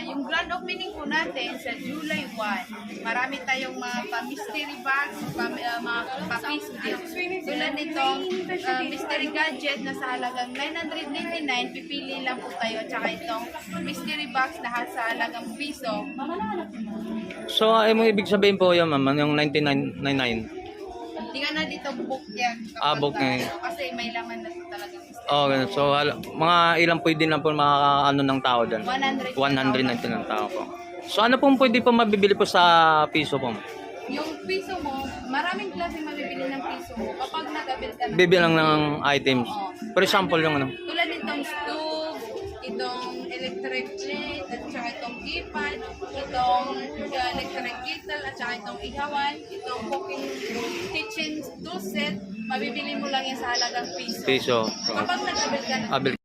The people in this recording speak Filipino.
Yung grand opening po natin sa July 1, marami tayong mga pa-mystery bags, mga pa-piece gifts. Tulad nitong mystery gadget na sa halagang 999, pipili lang po tayo. Tsaka itong mystery box na sa halagang piso. So, ay mo ibig sabihin po yun, ma'am, yung 1999. Hindi ka na dito book yan. Book na yun. Kasi may laman na ito talagang mystery. Oh, ganun. So, mga ilang pwede lang po makakaano ng tao dyan? 100 190 ng tao po. So, ano pong pwede po mabibili po sa piso po? Yung piso mo, maraming klase mabibili ng piso mo kapag nag-abil ka ng Bibilang ng items. For example, yung ano? tulad nitong stove, itong electric plate, at saka itong keypad, itong electric kettle, at saka itong ihawan, itong cooking kitchen tool set, mabibili mo lang yan sa halagang piso. Piso. Kapag nag-abil ka ng Abil.